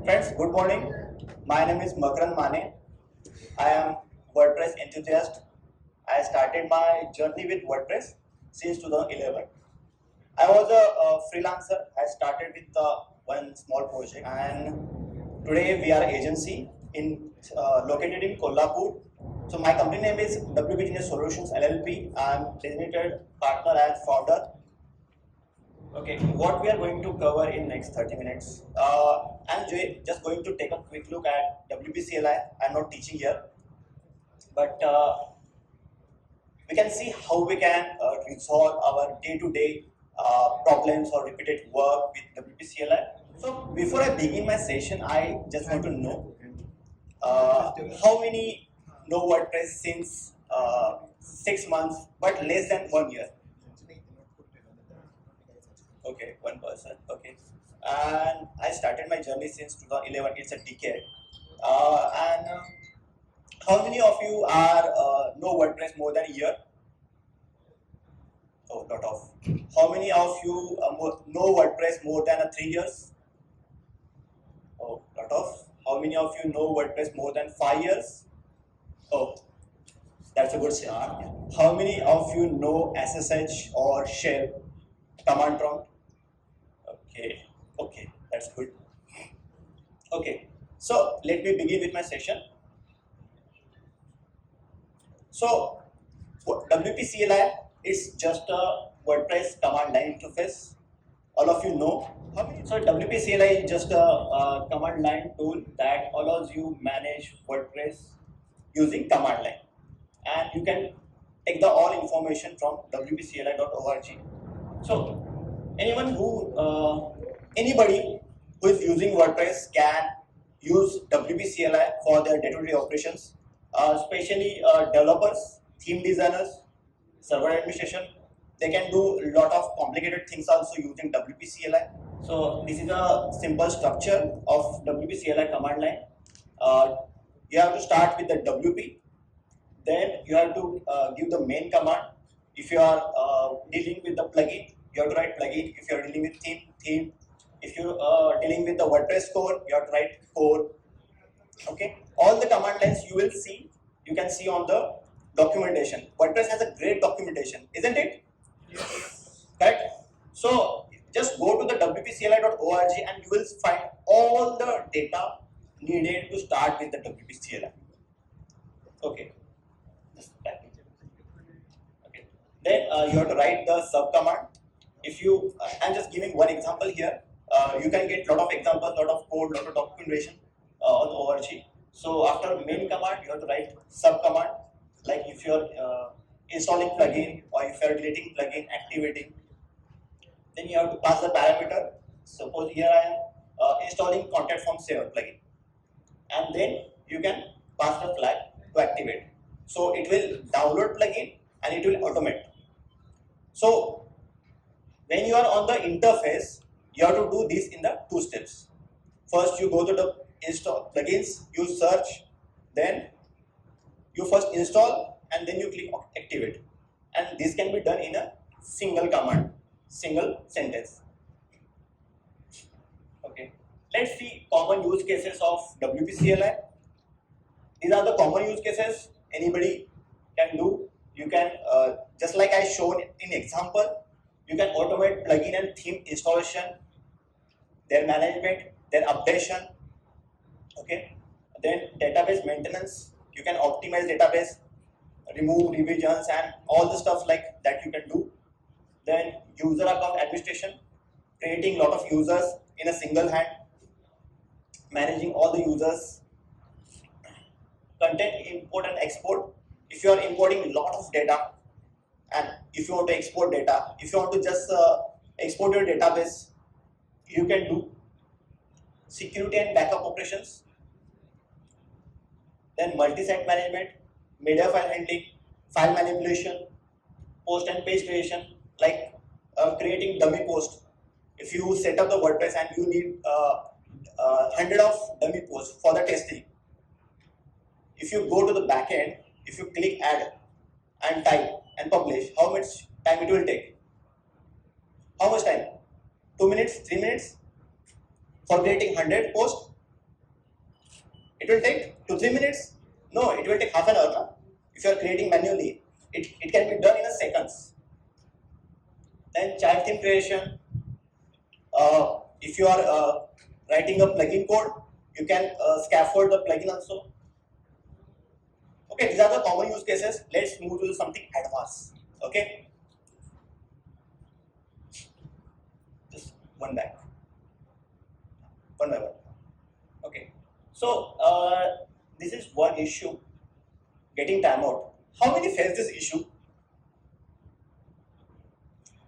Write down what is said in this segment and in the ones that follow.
Friends, good morning. My name is Makran Mane. I am WordPress enthusiast. I started my journey with WordPress since 2011. I was a freelancer. I started with one small project, and today we are an agency located in Kolhapur. So my company name is WP-CLI Solutions LLP. I am designated partner and founder. Okay, what we are going to cover in next 30 minutes. I'm just going to take a quick look at WP-CLI. I'm not teaching here, but we can see how we can resolve our day-to-day problems or repeated work with WP-CLI. So before I begin my session, I just want to know how many know WordPress since 6 months, but less than 1 year. Okay, one person. Okay, and I started my journey since 2011. It's a decade. And how many of you are know WordPress more than a year? Oh, lot of. How many of you know WordPress more than 3 years? Oh, lot of. How many of you know WordPress more than 5 years? Oh, that's a good start. How many of you know SSH or shell command prompt? Okay, that's good. Okay, so let me begin with my session. So WP-CLI is just a WordPress command line interface. All of you know. So WP-CLI is just a command line tool that allows you manage WordPress using command line, and you can take the all information from WP-CLI.org. So anybody who is using WordPress can use WP-CLI for their day-to-day operations, especially developers, theme designers, server administration. They can do a lot of complicated things also using WP-CLI. So this is a simple structure of WP-CLI command line. You have to start with the WP, then you have to give the main command. If you are dealing with the plugin, you have to write plugin. If you are dealing with theme. If you are dealing with the WordPress core, you have to write core. Okay, all the command lines you can see on the documentation. WordPress has a great documentation, isn't it? Yes. Correct. So just go to the WP-CLI.org and you will find all the data needed to start with the WP-CLI. Okay. Okay. Then you have to write the sub command. If you, I'm just giving one example here. You can get lot of examples, lot of code, lot of documentation on ORG. So after main command, you have to write sub command. Like if you are installing plugin or if you are deleting plugin, activating, then you have to pass the parameter. Suppose here I am installing contact form saver plugin, and then you can pass the flag to activate. So it will download plugin and it will automate. So when you are on the interface, you have to do this in the 2 steps. First, you go to the install plugins, you search, then you first install and then you click activate. And this can be done in a single command, single sentence. Okay, let's see common use cases of WP-CLI. These are the common use cases anybody can do. You can, just like I shown in example, you can automate plugin and theme installation, their management, their updation. Okay, then database maintenance. You can optimize database, remove revisions, and all the stuff like that you can do. Then user account administration, creating lot of users in a single hand, managing all the users. Content import and export. If you are importing a lot of data, and if you want to export data, if you want to just export your database, you can do. Security and backup operations. Then multi-site management, media file handling, file manipulation, post and page creation, like creating dummy post. If you set up the WordPress and you need 100 of dummy posts for the testing, if you go to the backend, if you click add and type and publish, how much time it will take? How much time? 2 minutes, 3 minutes for creating 100 posts? It will take 2-3 minutes. No, it will take half an hour. Na? If you are creating manually, it can be done in a seconds. Then child theme creation. If you are writing a plugin code, you can scaffold the plugin also. Okay, these are the common use cases. Let's move to something advanced. Okay, just one by one. Okay, so this is one issue. Getting timeout. How many face this issue?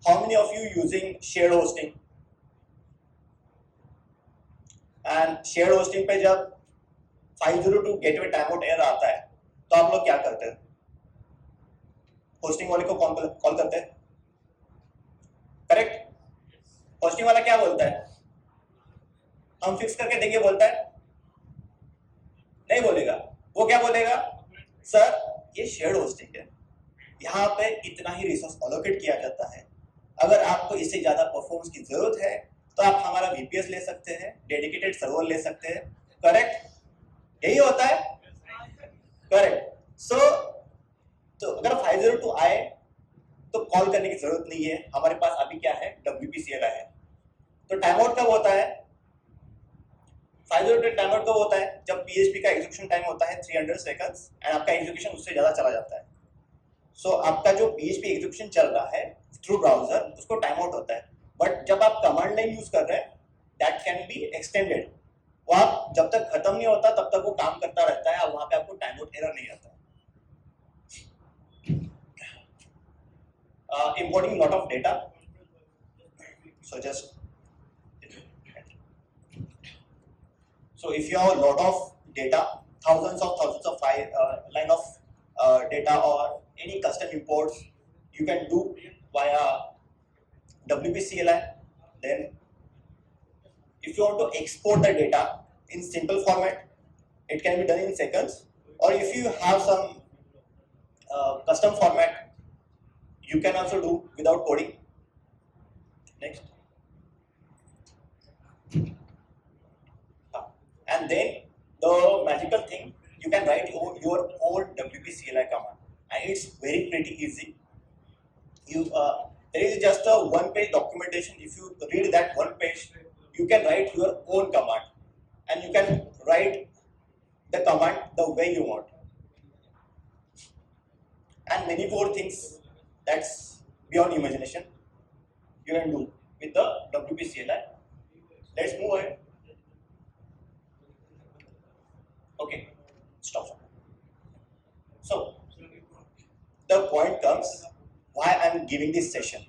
How many of you using shared hosting? And shared hosting पे जब 502 gateway timeout error आता है तो आप लोग क्या करते हैं? होस्टिंग वाले को कॉल करते हैं, करेक्ट? होस्टिंग वाला क्या बोलता है? हम फिक्स करके देंगे बोलता है? नहीं बोलेगा। वो क्या बोलेगा? सर ये शेयर्ड होस्टिंग है, यहाँ पे इतना ही रिसोर्स एलोकेट किया जाता है, अगर आपको इससे ज्यादा परफॉर्मेंस की जरूरत है तो आप हमारा VPS ले सकते हैं, डेडिकेटेड सर्वर ले सकते हैं, करेक्ट? यही होता है, करेक्ट? सो तो अगर 502 आए तो कॉल करने की जरूरत नहीं है, हमारे पास अभी क्या है? WP-CLI है। तो टाइम आउट कब होता है? 502 टाइम आउट कब होता है? जब PHP का एग्जीक्यूशन टाइम होता है 300 सेकंड्स एंड आपका एग्जीक्यूशन उससे ज्यादा चला जाता है। सो आपका जो PHP एग्जीक्यूशन चल रहा है थ्रू ब्राउजर, उसको टाइम आउट होता है। बट जब आप कमांड लाइन यूज कर रहे हैं, दैट कैन बी एक्सटेंडेड। वो आप जब तक खत्म नहीं होता तब तक वो काम करता रहता है, वहां पे आपको टाइम आउट एरर नहीं आता। Importing lot of data, so if you have a lot of data, thousands of line of data or any custom imports, you can do via WP-CLI. Then if you want to export the data in simple format, it can be done in seconds, or if you have some custom format, you can also do without coding. Next. And then the magical thing, you can write your own WP-CLI command, and it's very pretty easy. There is just a one-page documentation. If you read that one page, you can write your own command, and you can write the command the way you want, and many more things that's beyond imagination you can do with the WP-CLI. Let's move ahead. Okay, stop. So the point comes why I'm giving this session.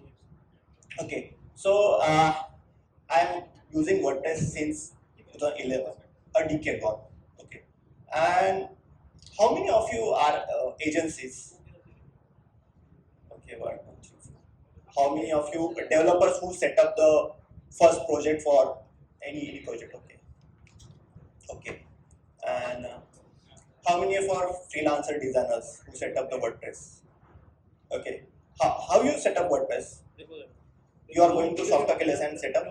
Okay, so I'm using WordPress since 2011, a decade gone. Okay, and how many of you are agencies? Okay, 1, 2, 3, 4. How many of you developers who set up the first project for any project? Okay, okay. And how many of our freelancer designers who set up the WordPress? Okay, how you set up WordPress? You are going to Software Killers and set up.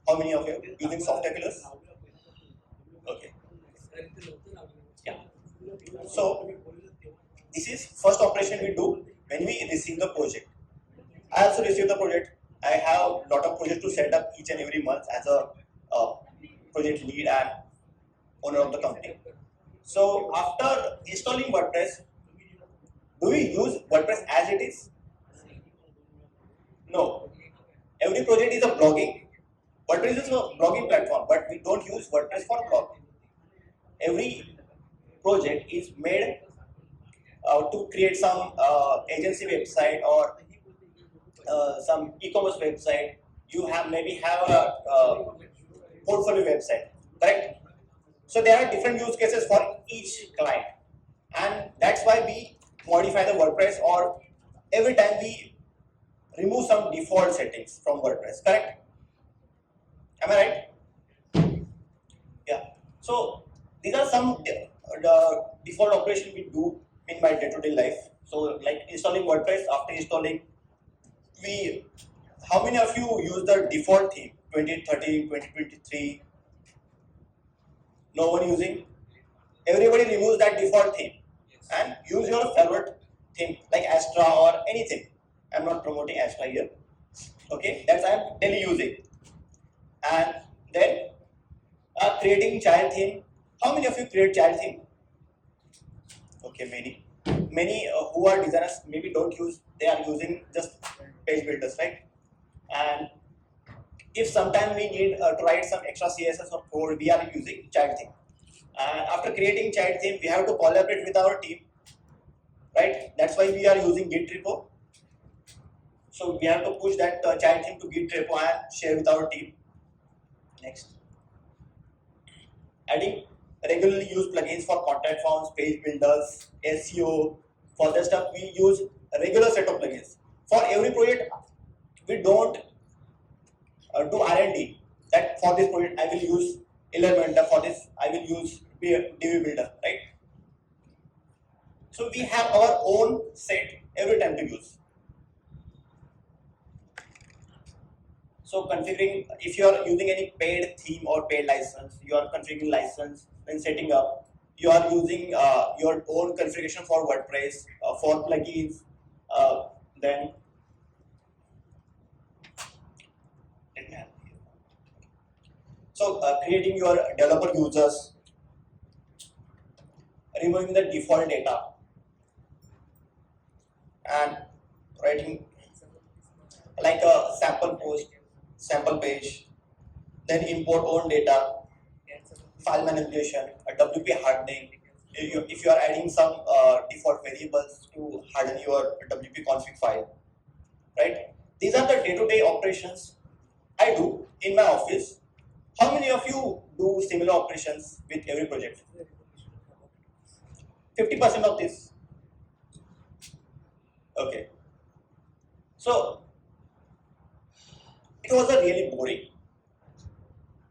How many of you using Software Killers? Okay, yeah. So this is first operation we do when we receive the project. I also receive the project. I have a lot of projects to set up each and every month as a project lead and owner of the company. So after installing WordPress, do we use WordPress as it is? No. Every project is a blogging. WordPress is a blogging platform, but we don't use WordPress for blogging. Every project is made to create some agency website or some e-commerce website. You maybe have a portfolio website, correct? So there are different use cases for each client, and that's why we modify the WordPress, or every time we remove some default settings from WordPress, correct? Am I right? Yeah. So these are some default operations we do in my day-to-day life. So like installing WordPress, after installing, how many of you use the default theme 2013, 2023? No one using? everybody removes that default theme and use your favorite theme like Astra or anything. I'm not promoting Astra here. Okay, that's I'm daily using. And then creating child theme. How many of you create child theme? Okay, many who are designers maybe don't use. They are using just page builders, right? And if sometime we need to write some extra CSS or code, we are using child theme. And after creating child theme, we have to collaborate with our team, right? That's why we are using Git repo. So we have to push that child theme to Git repo and share with our team. Next, adding regularly used plugins for contact forms, page builders, SEO. For that stuff, we use a regular set of plugins. For every project, we don't do R&D. That for this project, I will use Elementor. For this, I will use DB Builder, right? So we have our own set every time to use. So configuring, if you are using any paid theme or paid license, you are configuring license, then setting up. You are using your own configuration for WordPress, for plugins, then so creating your developer users, removing the default data, and writing like a sample post, sample page, then import own data, file manipulation, a WP hardening. If you are adding some default variables to harden your WP config file, right? These are the day-to-day operations I do in my office. How many of you do similar operations with every project? 50% of this. Okay. So it was a really boring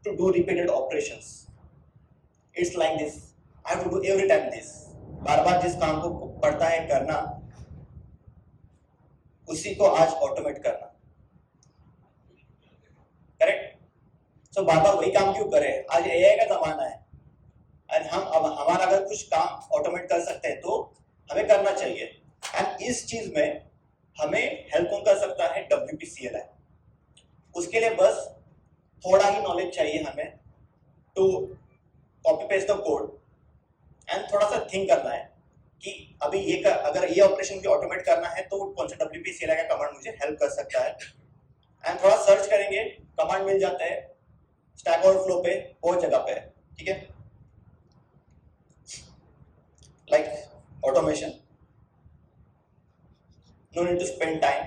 to do repeated operations. It's like this. I have to do every time this. बार बार जिस काम को पड़ता है करना, उसी को आज automate करना. करेक्ट? सो बार बार वही काम क्यों करें? आज एआई का जमाना है. और हम अब हमारा अगर कुछ काम ऑटोमेट कर सकते हैं तो हमें करना चाहिए. एंड इस चीज में हमें हेल्प कौन कर सकता है? WP-CLI. उसके लिए बस थोड़ा ही नॉलेज चाहिए हमें to copy paste the code and थोड़ा सा थिंक करना है कि अभी अगर ये ऑपरेशन भी ऑटोमेट करना है तो कौन सा WP-CLI का कमांड मुझे हेल्प कर सकता है. एंड थोड़ा सर्च करेंगे, कमांड मिल जाता है स्टैक ओवरफ्लो पे, वो जगह पे है. ठीक है, like automation, no need to spend time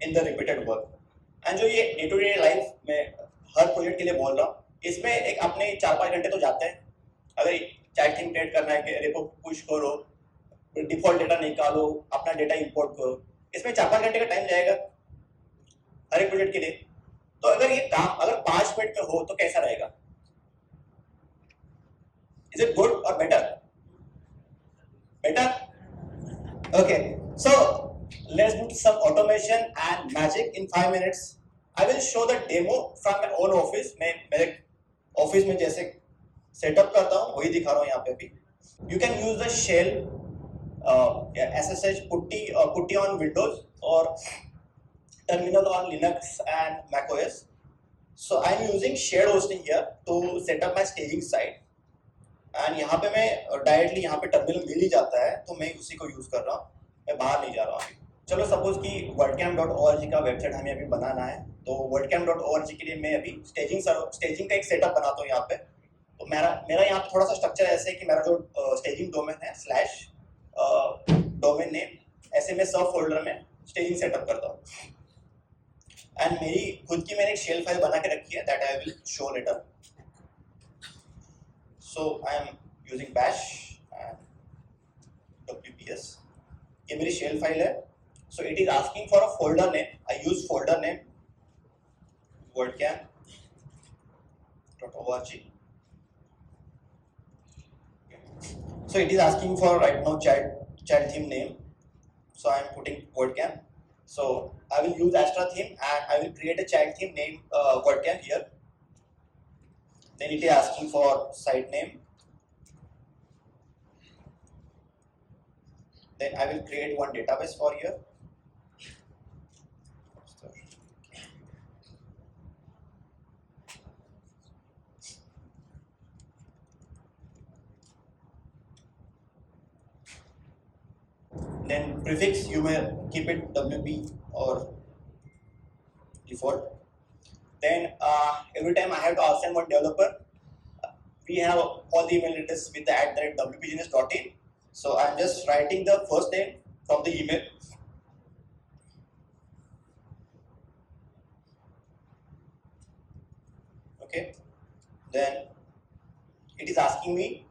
in the repeated work. And जो ये डे टू डे लाइफ में हर प्रोजेक्ट के लिए बोल रहा हूँ, इसमें एक अपने 4-5 घंटे तो जाते हैं. अगर चैट थीम क्रिएट करना है कि रेपो पुश करो, डिफॉल्ट डेटा निकालो, अपना डेटा इंपोर्ट करो, इसमें 4-5 घंटे का टाइम जाएगा हर एक प्रोजेक्ट के लिए. तो अगर ये काम अगर 5 मिनट में हो तो कैसा रहेगा? इज इट गुड और better? Better. Okay, so let's do some automation and magic in 5 minutes. I will show the demo from my own office. मैं मेरे ऑफिस में जैसे सेटअप करता हूँ वही दिखा रहा हूँ यहाँ पे भी. You can use the shell SSH putty on Windows or terminal on Linux and Mac OS. So I'm using shared hosting here to set up my staging site. And यहाँ पे मैं डायरेक्टली यहाँ पे टर्मिनल मिल ही जाता है तो मैं उसी को यूज कर रहा हूँ, मैं बाहर नहीं जा रहा हूँ. चलो सपोज कि wordcamp.org का वेबसाइट हमें अभी बनाना है, तो wordcamp.org के लिए मैं अभी स्टेजिंग का एक सेटअप बनाता हूँ यहाँ पे. तो मेरा यहाँ पे थोड़ा सा स्ट्रक्चर ऐसे है कि मेरा जो स्टेजिंग डोमेन है / डोमेन नेम, ऐसे मैं सब फोल्डर में स्टेजिंग सेटअप करता हूँ. एंड मेरी खुद की मैंने एक शेल फाइल बना के रखी है that I will show later. So I am using bash and WPS. ये मेरी shell file है. So it is asking for a folder name. I use folder name wordcamp.org. So it is asking for right now child theme name. So I am putting wordcamp. So I will use Astra theme and I will create a child theme name wordcamp here. Then it is asking for site name. Then I will create one database for here. Then prefix, you may keep it WP or default. Then every time I have to assign one developer, we have all the email address with the @wpbusiness.in. So I'm just writing the first name from the email. Okay. Then it is asking me,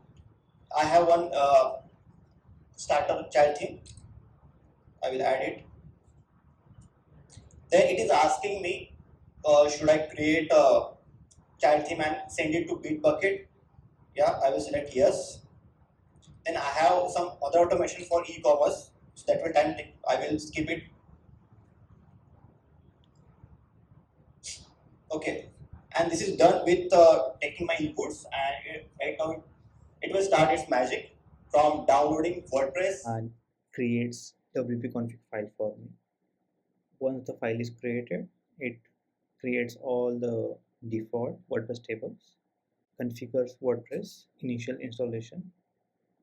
I have one starter child theme. I will add it. Then it is asking me, should I create a child theme and send it to Bitbucket? Yeah, I will select yes. Then I have some other automation for e-commerce, so that will time take. I will skip it. Okay, and this is done with taking my inputs, and right now it will start its magic from downloading WordPress and creates WP config file for me. Once the file is created, it creates all the default WordPress tables, configures WordPress initial installation.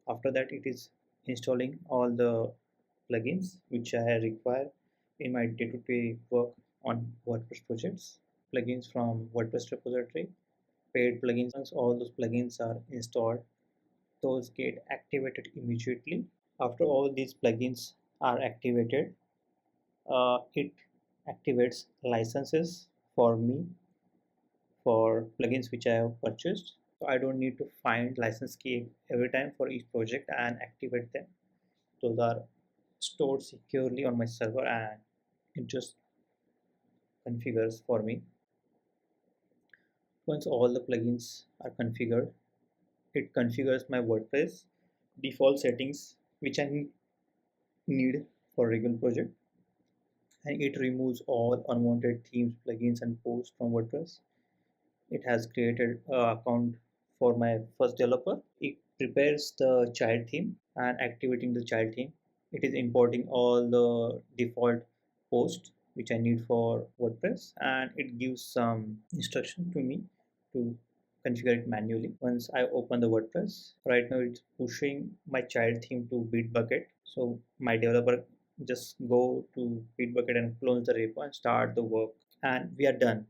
After that, it is installing all the plugins which I require in my day-to-day work on WordPress projects. Plugins from WordPress repository, paid plugins. Once all those plugins are installed, those get activated immediately. After all these plugins are activated, it activates licenses for me for plugins which I have purchased. So I don't need to find license key every time for each project and activate them. Those are stored securely on my server and it just configures for me. Once all the plugins are configured, it configures my WordPress default settings which I need for regular project, and it removes all unwanted themes, plugins and posts from WordPress. It has created an account for my first developer. It prepares the child theme and activating the child theme. It is importing all the default posts which I need for WordPress, and it gives some instruction to me to configure it manually. Once I open the WordPress, right now it's pushing my child theme to Bitbucket. So my developer just go to Bitbucket and clone the repo and start the work, and we are done.